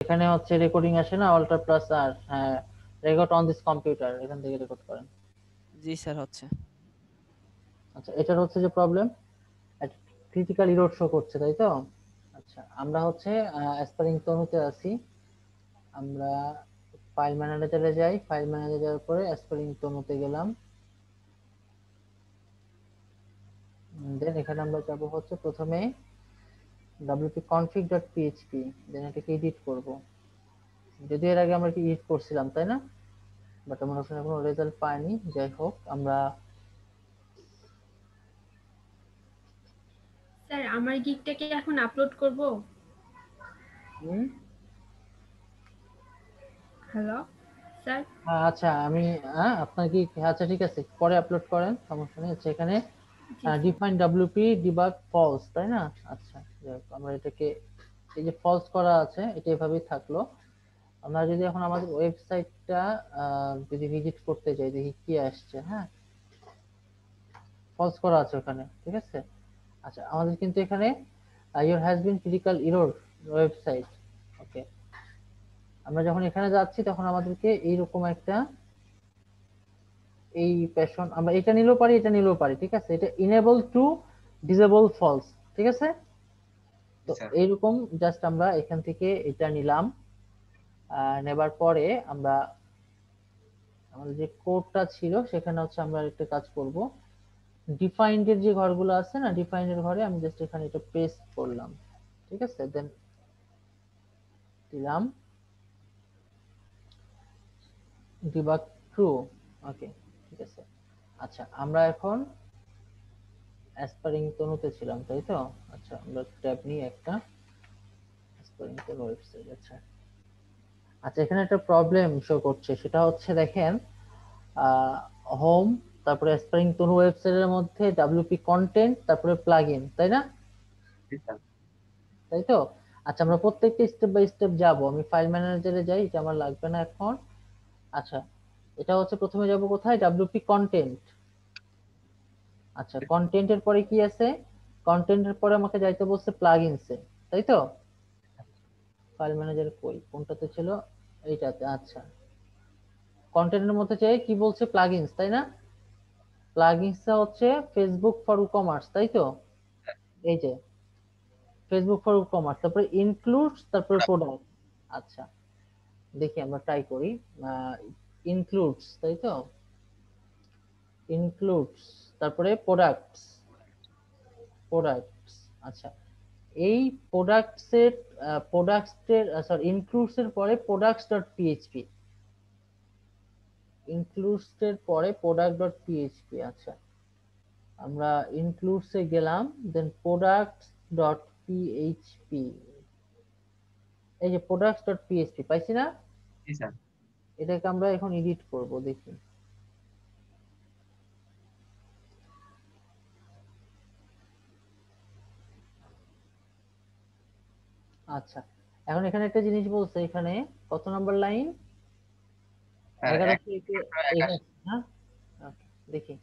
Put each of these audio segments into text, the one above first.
এখানে হচ্ছে রেকর্ডিং আসে না, অল্টার প্লাস আর, হ্যাঁ, রেকর্ড অন দিস কম্পিউটার, এখান থেকে রেকর্ড করেন। জি স্যার হচ্ছে। আচ্ছা, এটার হচ্ছে যে প্রবলেম, ক্রিটিক্যাল ইরর শো করছে, তাই তো? আচ্ছা, আমরা হচ্ছে অ্যাসপারিং তনুতে আছি। আমরা ফাইল ম্যানেজারে যাই, ফাইল ম্যানেজারে যাওয়ার পরে অ্যাসপারিং তনুতে গেলাম। দেন এখানে আমরা যাব হচ্ছে প্রথমে wp-config.php, দেন এটাকে এডিট করব। যদি এর আগে আমরা কি এডিট করছিলাম, তাই না? বাট আমরা ওখানে কোনো রেজাল্ট পাইনি। যাই হোক, আমরা স্যার আমার গিগটা কি এখন আপলোড করব? Hello sir. আচ্ছা, আমি আপনার কি, আচ্ছা ঠিক আছে, পরে আপলোড করেন, সমস্যা নেই। আচ্ছা, এখানে জি sir. Define wp debug false, তাই না? আচ্ছা, যাই হোক, আমরা এটাকে, এই যে ফলস করা আছে, এটা এভাবেই থাকলো। আমরা যদি এখন আমাদের ওয়েবসাইটটা যদি ভিজিট করতে যাই, দেখি কি আসছে। হ্যাঁ, ফলস করা আছে ওখানে, ঠিক আছে। আচ্ছা, আমাদের কিন্তু এখানে your has been critical error website. Okay, আমরা যখন এখানে যাচ্ছি তখন আমাদেরকে এইরকম একটা, এই প্যাশন, আমরা এটা নিলেও পারি, এটা নিলেও পারি, ঠিক আছে। এটা ইনেবল টু ডিসেবল ফলস, ঠিক আছে। তো স্যার এইরকম জাস্ট আমরা এখান থেকে এটা নিলাম। নেবার পরে আমরা আমাদের যে কোডটা ছিল সেখানে হচ্ছে আমরা একটা কাজ করব। ডিফাইন্ড এর যে ঘরগুলো আছে না, ডিফাইন্ড এর ঘরে আমি জাস্ট এখানে এটা পেস্ট করলাম, ঠিক আছে। দেন দিলাম ডিবাগ ট্রু। ওকে, ঠিক আছে। আচ্ছা, আমরা এখন অ্যাসপারিং তনুতে ছিলাম, তাই তো? আচ্ছা, আমরা ট্যাব নিই একটা, অ্যাসপারিং তনু ওয়েবসাইট। আচ্ছা আচ্ছা, এখানে একটা প্রবলেম শো করছে, সেটা হচ্ছে দেখেন, হোম, তারপরে অ্যাসপারিং তনু ওয়েবসাইটের মধ্যে ডাব্লিউপি কন্টেন্ট, তারপরে প্লাগইন, তাই না? জি স্যার তাই তো? আচ্ছা, আমরা প্রত্যেকটা স্টেপ বাই স্টেপ যাব। আমি ফাইল ম্যানেজারে যাই, এটা আমার লাগবে না এখন। আচ্ছা, এটা হচ্ছে প্রথমে যাব কোথায়, ডাব্লিউপি কন্টেন্ট। আচ্ছা, কন্টেন্টের পরে কি আছে? কন্টেন্টের পরে আমাকে যাইতে বলছে প্লাগইনসে, তাই তো? ফাইল ম্যানেজার কই, কোনটাতে ছিল? এইটাতে। আচ্ছা, কন্টেন্টের মধ্যে চাই কি বলছে, প্লাগইনস, তাই না? প্লাগইনসটা হচ্ছে ফেসবুক ফর কমার্স, তাই তো? এই যে ফেসবুক ফর কমার্স, তারপরে ইনক্লুডস, তারপরে প্রোডাক্ট। আচ্ছা, দেখি আমরা ট্রাই করি। ইনক্লুডস, তাই তো? ইনক্লুডস, তারপরে প্রোডাক্টস, প্রোডাক্টস। আচ্ছা, এই প্রোডাক্টস এর, সরি, ইনক্লুডস এর পরে প্রোডাক্টস ডট পিএইচপি, ইনক্লুডস এর পরে প্রোডাক্ট ডট পিএইচপি। আচ্ছা, আমরা ইনক্লুডস এ গেলাম, দেন প্রোডাক্টস ডট পিএইচপি, এই যে প্রোডাক্টস ডট পিএইচপি পাইছি না? জি স্যার এটাকে আমরা এখন এডিট করব, দেখি। আচ্ছা, এখন এখানে একটা জিনিস বলছে, এখানে কত নাম্বার লাইন, স্যার 1181, 81 হ্যাঁ। Okay, দেখি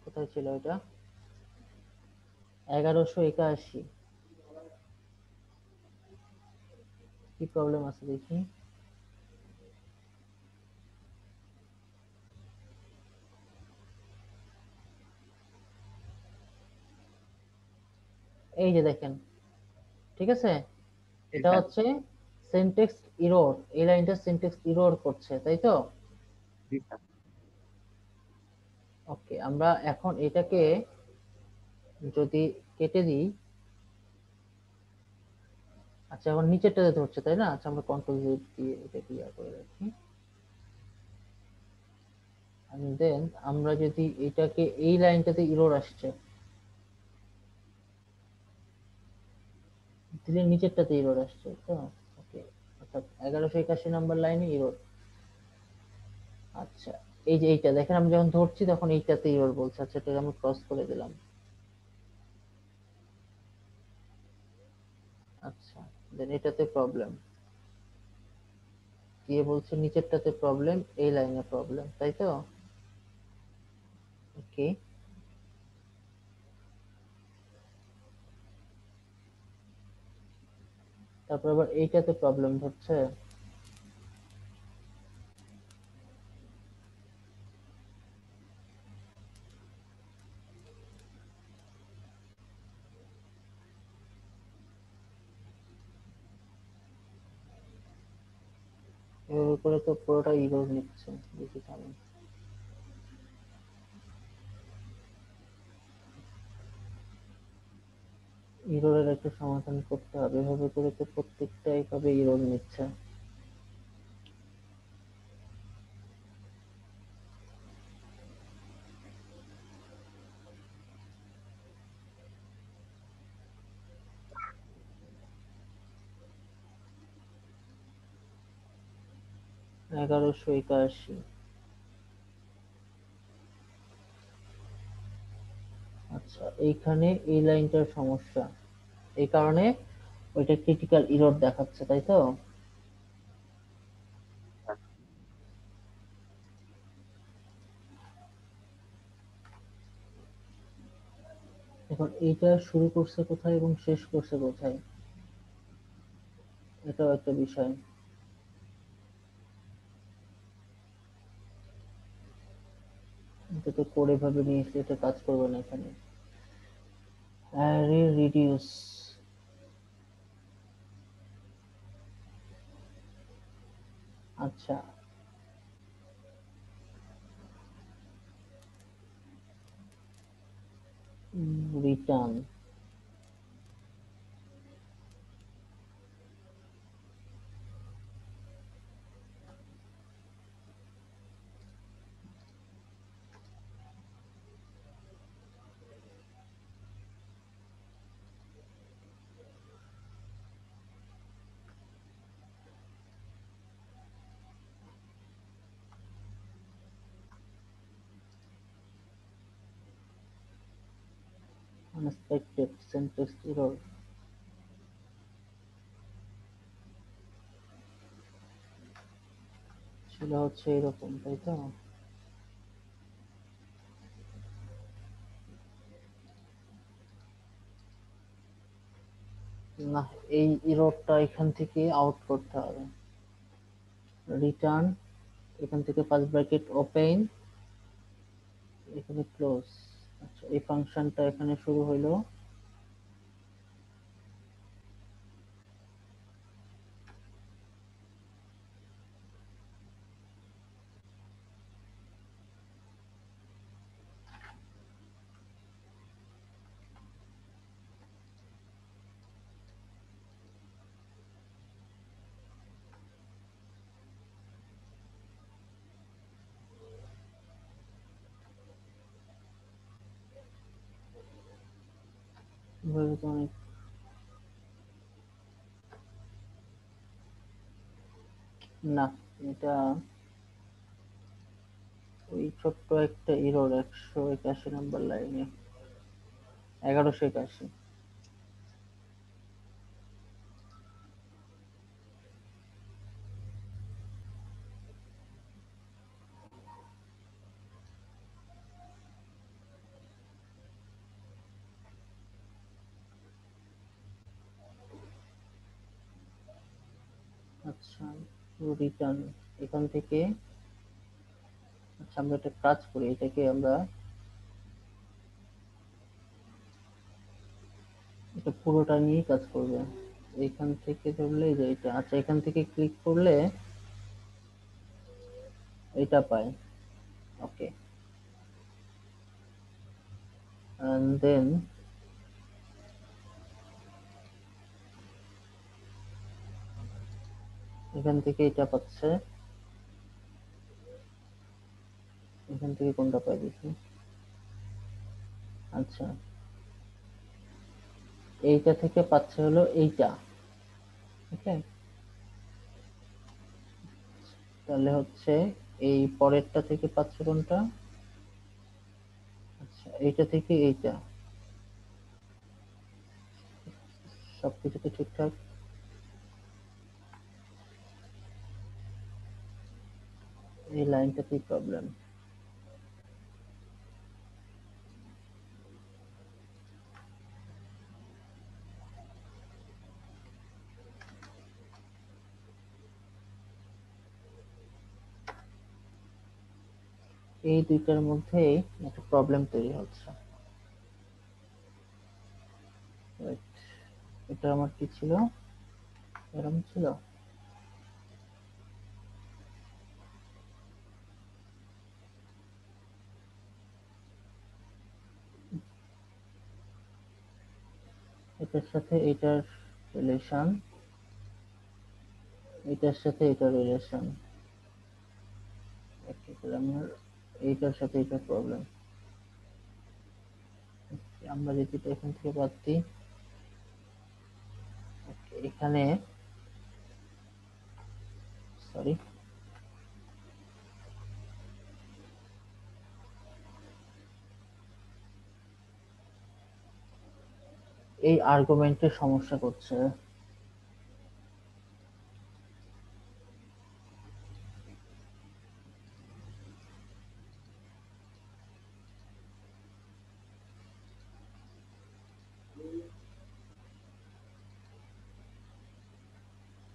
কোথায় ছিল এটা, 1181, কি প্রবলেম আছে দেখি। এই যে দেখেন, ঠিক আছে। জি এটা স্যার হচ্ছে সিনট্যাক্স ইরর, এই লাইনটা সিনট্যাক্স ইরর করছে, তাই তো? জি স্যার ওকে, আমরা এখন এটাকে যদি কেটে দিই, আচ্ছা এখন নিচেরটাতে ধরছে, তাই না? আচ্ছা, আমরা কন্ট্রোল জেড দিয়ে এটা ক্লিয়ার করে রাখি। দেন আমরা যদি এটাকে, এই লাইনটাতে ইরর আসছে, দিলে নিচেরটাতে ইরর আসছে তো। ওকে, অর্থাৎ 1181 নাম্বার লাইনে ইরর। আচ্ছা, এই যে এইটা দেখেন, আমি যখন ধরছি তখন এইটাতে ইরর বলছে। আচ্ছা, এটা আমি ক্রস করে দিলাম। আচ্ছা, দেন এটাতে প্রবলেম দিয়ে বলছে, নিচেরটাতে প্রবলেম, এই লাইনে প্রবলেম, তাই তো? ওকে, তারপর আবার এইটাতে প্রবলেম হচ্ছে। এর উপরে তো পুরোটা ইরোর নিচ্ছে, দেখি কেমন। ইরোরের একটা সমাধান করতে হবে, এভাবে করে তো প্রত্যেকটা এইভাবে ইরোর নিচ্ছে। এগারোশো একাশি। আচ্ছা, এইখানে এই লাইনটার সমস্যা, এই কারণে ওইটা ক্রিটিক্যাল ইরর দেখাচ্ছে, তাই তো? এখন এইটা শুরু করছে কোথায় এবং শেষ করছে কোথায়, এটাও একটা বিষয়। এটা তো করে ভাবে নিয়েছি, এটা কাজ করবে না এখানে। Array reduce. আচ্ছা, রিটার্ন। আনএক্সপেক্টেড সিনট্যাক্স এরর ছিল হচ্ছে এরকম, তাই তো? না, এই এররটা এখান থেকে আউট করতে হবে। রিটার্ন, এখান থেকে পাঁচ ব্র্যাকেট ওপেন, এখানে ক্লোজ। আচ্ছা, এই ফাংশনটা এখানে শুরু হইলো। এভাবে তো অনেক। না, এটা ওই ছোট্ট একটা এরর 181 নম্বর লাইনে, 1181। আচ্ছা, রিটার্ন এখান থেকে। আচ্ছা, আমরা একটা কাজ করি, এটাকে আমরা এটা পুরোটা নিয়েই কাজ করবে। এখান থেকে ধরলে যে এটা, আচ্ছা এখান থেকে ক্লিক করলে এটা পাই। ওকে, and then এখান থেকে এটা পাচ্ছে, এখান থেকে কোনটা পাই দেখি। আচ্ছা, এইটা থেকে পাচ্ছে হলো এইটা। ওকে, তাহলে হচ্ছে এই পরেরটা থেকে পাচ্ছে কোনটা? আচ্ছা, এইটা থেকে এইটা। সবকিছু তো ঠিকঠাক। এই লাইনটাতেই প্রবলেম। এই দুইটার মধ্যে একটা প্রবলেম তৈরি হচ্ছে। Wait, এটা আমার কি ছিল, এরকম ছিল। এটার সাথে এটার রিলেশন, এটার সাথে এটার রিলেশন, আমার এইটার সাথে এটার প্রবলেম। আমরা যদি এটা এখান থেকে বাদ দিই, এখানে সরি এই আর্গুমেন্টের সমস্যা করছে।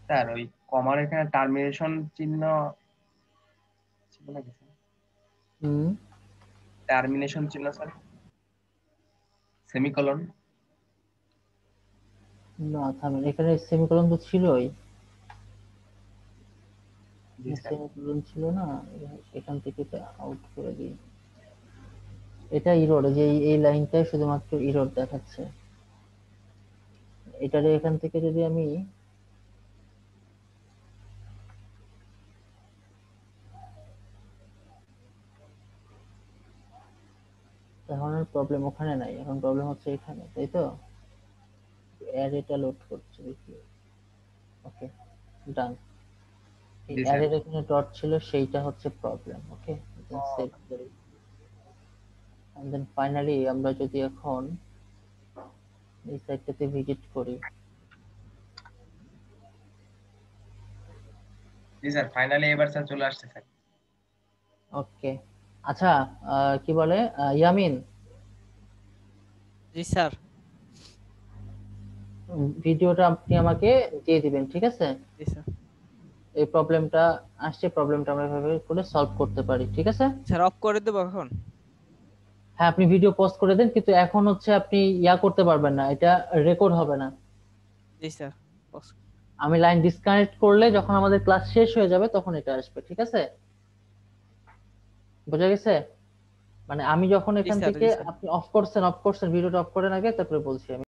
স্যার ওই কমার এখানে টার্মিনেশন চিহ্ন ছিল নাকি স্যার? হুম, টার্মিনেশন চিহ্ন স্যার, সেমিকোলন। না থামেন, এখানে সেমিকোলন তো ছিলই। জি স্যার। সেমিকোলন ছিল না, এখান থেকে এটা আউট করে দিই। এটা ইরোর, যে এই লাইনটাই শুধুমাত্র ইরোর দেখাচ্ছে। এটারে এখান থেকে যদি আমি এখন প্রবলেম ওখানে নাই, এখন প্রবলেম হচ্ছে এখানে, তাই তো? অ্যারেটা লোড করছে দেখি। ওকে, ডান। এই জি স্যার। অ্যারের এখানে ডট ছিল, সেইটা হচ্ছে প্রবলেম। ওকে, দেন সেভ করি। এন্ড দেন ফাইনালি আমরা যদি এখন এই সাইটটাতে ভিজিট করি, জি স্যার, ফাইনালি এবার স্যার চলে আসছে স্যার। ওকে। আচ্ছা, কি বলে, ইয়ামিন, জি স্যার। ভিডিওটা আপনি আমাকে দিয়ে দিবেন, ঠিক আছে? জি স্যার। এই প্রবলেমটা আসছে, প্রবলেমটা আমরা এভাবে করে সলভ করতে পারি, ঠিক আছে? স্যার অফ করে দেবো এখন? হ্যাঁ, আপনি ভিডিও পোস্ট করে দেন, কিন্তু এখন হচ্ছে আপনি ইয়া করতে পারবেন না, এটা রেকর্ড হবে না। জি স্যার। আমি লাইন ডিসকানেক্ট করলে যখন আমাদের ক্লাস শেষ হয়ে যাবে তখন এটা আসবে, ঠিক আছে? বোঝা গেছে? মানে আমি যখন জি এখান স্যার। থেকে, জি স্যার। আপনি অফ করছেন, ভিডিওটা অফ করেন আগে, তারপরে বলছি আমি।